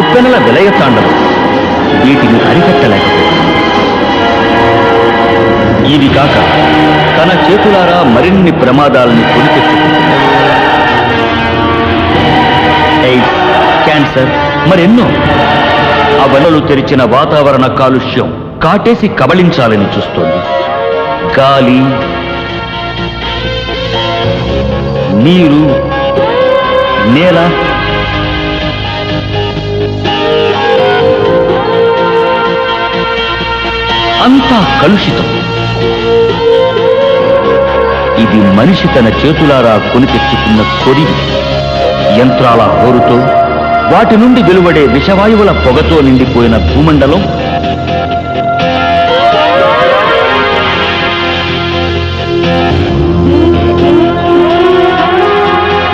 ఉప్పెనల విలయ తాండవం వీటిని అరికట్టలేకపోయింది. ఇవి కాక తన చేతులారా మరిన్ని ప్రమాదాలను కొని తెచ్చుకుంది. ఎయిడ్స్, క్యాన్సర్, మరెన్నో. అవలలు తెరిచిన వాతావరణ కాలుష్యం కాటేసి కబళించాలని చూస్తోంది. గాలి, నీరు, నేల, అంతా కలుషితం. ఇది మనిషి తన చేతులారా కొని తెచ్చుకున్న కొరివి. యంత్రాల హోరుతో, వాటి నుండి వెలువడే విషవాయువుల పొగతో నిండిపోయిన భూమండలం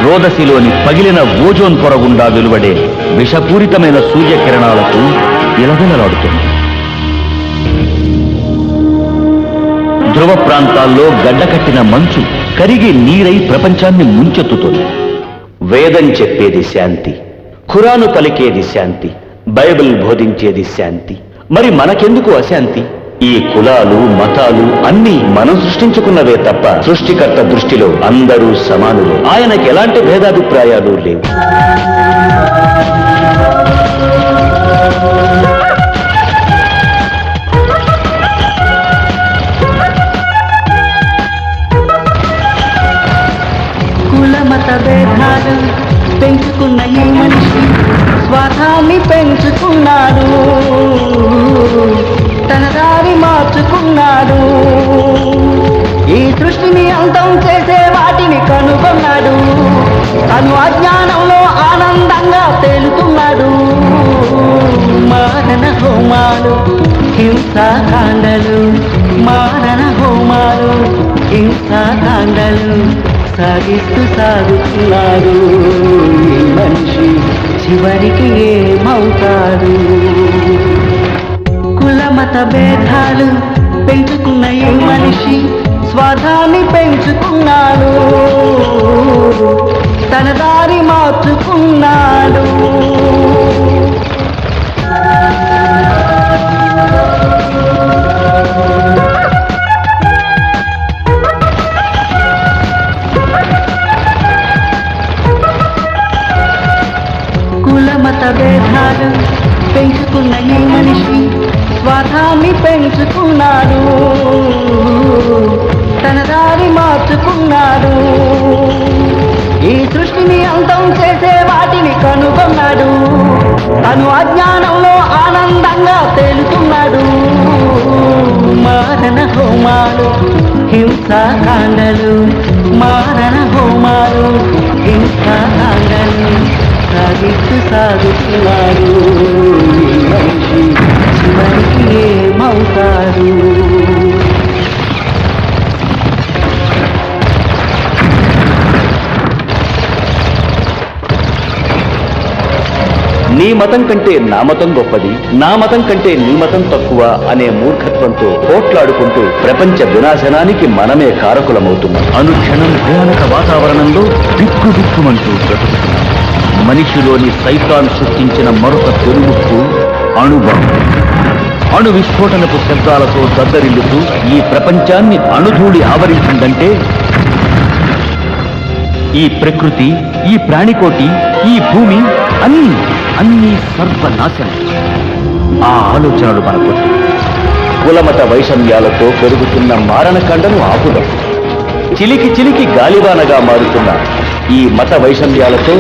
రోదసిలోని పగిలిన ఓజోన్ పొర గుండా వెలువడే విషపూరితమైన సూర్యకిరణాలకు విలవిలలాడుతుంది. ధ్రువ ప్రాంతాల్లో గడ్డకట్టిన మంచు కరిగి నీరై ప్రపంచాన్ని ముంచెత్తుతుంది. వేదం చెప్పేది శాంతి, ఖురాను పలికేది శాంతి, బైబిల్ బోధించేది శాంతి. మరి మనకెందుకు అశాంతి? ఈ కులాలు, మతాలు అన్నీ మనం సృష్టించుకున్నవే తప్ప సృష్టికర్త దృష్టిలో అందరూ సమానులు. ఆయనకి ఎలాంటి భేదాభిప్రాయాలు లేవు. కులమత భేదాలు పెంచుకున్న ఈ మనిషి స్వార్థాన్ని పెంచుకున్నాడు, తన దారి మార్చుకున్నాడు. ఈ సృష్టిని అంతం చేసే వాటిని కనుగొన్నాడు. తను అజ్ఞానంలో ఆనందంగా తేలుతున్నాడు. మారణ హోమాలు, హింసాకాండలు, మారణ హోమాలు, హింసాకాండలు సాగుతున్నాడు. ఈ మనిషి చివరికి ఏమవుతాడు? కులమత భేదాలు పెంచుకున్న ఈ మనిషి స్వార్థాన్ని పెంచుకున్నాడు, తన దారి మార్చుకున్నాడు. కులమత భేదాలు పెంచుకున్న ఈ మనిషి స్వార్థాన్ని పెంచుకున్నాడు, తన దారి మార్చుకున్నాడు. ఈ సృష్టిని అంతం చేసే వాటిని కనుగొన్నాడు. తను అజ్ఞానంలో ఆనందంగా తేలుతున్నాడు. మారణ హోమాలు, హింసాకాండలు, మారణ హోమాలు, హింసాకాండలు సాగుతున్నాడు. ఈ మనిషి చివరికి ఏమవుతాడు? నీ మతం కంటే నా మతం గొప్పది, నా మతం కంటే నీ మతం తక్కువ అనే మూర్ఖత్వంతో పోట్లాడుకుంటూ ప్రపంచ వినాశనానికి మనమే కారకులమవుతున్నాం. అనుక్షణం భయానక వాతావరణంలో బిక్కుబిక్కుమంటూ బ్రతుకుతున్నాం. మనిషిలోని సైతాన్ సృష్టించిన మరొక పెరుగుకు అణుబాంబు. అణు విస్ఫోటనపు శబ్దాలతో దద్దరిల్లుతూ ఈ ప్రపంచాన్ని అణుధూళి ఆవరించిందంటే ఈ ప్రకృతి, ఈ ప్రాణికోటి, ఈ భూమి అన్నీ సర్వనాశనం. ఆ ఆలోచనలు మనకు కులమత వైషమ్యాలతో పెరుగుతున్న మారణకాండను ఆపుదాం. చిలికి చిలికి గాలివానగా మారుతున్న ఈ మత వైషమ్యాలతో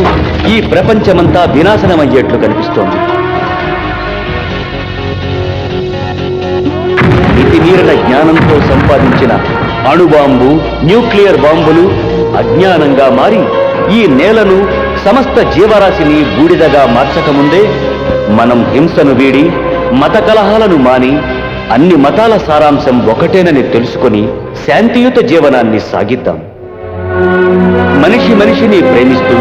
ఈ ప్రపంచమంతా వినాశనమయ్యేట్లు కనిపిస్తోంది. మితిమీరిన జ్ఞానంతో సంపాదించిన అణుబాంబు, న్యూక్లియర్ బాంబులు అజ్ఞానంగా మారి ఈ నేలను, సమస్త జీవరాశిని బూడిదగా మార్చకముందే మనం హింసను వీడి మత కలహాలను మాని అన్ని మతాల సారాంశం ఒకటేనని తెలుసుకొని శాంతియుత జీవనాన్ని సాగిద్దాం. మనిషి మనిషిని ప్రేమిస్తూ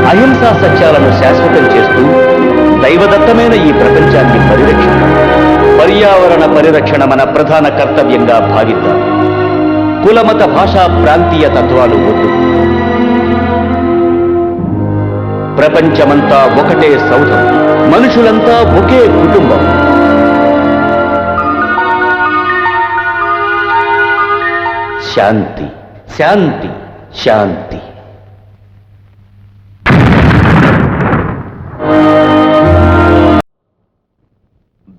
అహింసా సత్యాలను శాశ్వతం చేస్తూ దైవదత్తమైన ఈ ప్రపంచాన్ని పరిరక్షిద్దాం. పర్యావరణ పరిరక్షణ మన ప్రధాన కర్తవ్యంగా భావిద్దాం. కులమత భాషా ప్రాంతీయ తత్వాలు వద్దు. ప్రపంచమంతా ఒకటే సౌధం, మనుషులంతా ఒకే కుటుంబం. శాంతి, శాంతి, శాంతి.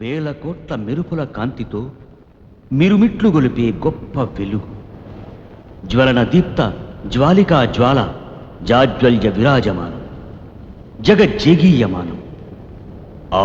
వేల కోట్ల మెరుపుల కాంతితో మిరుమిట్లు గొలిపే గొప్ప వెలుగు, జ్వలన దీప్త జ్వాలికా జ్వాల, జాజ్వల్య విరాజమానం, జగజ్జేగీయమానం.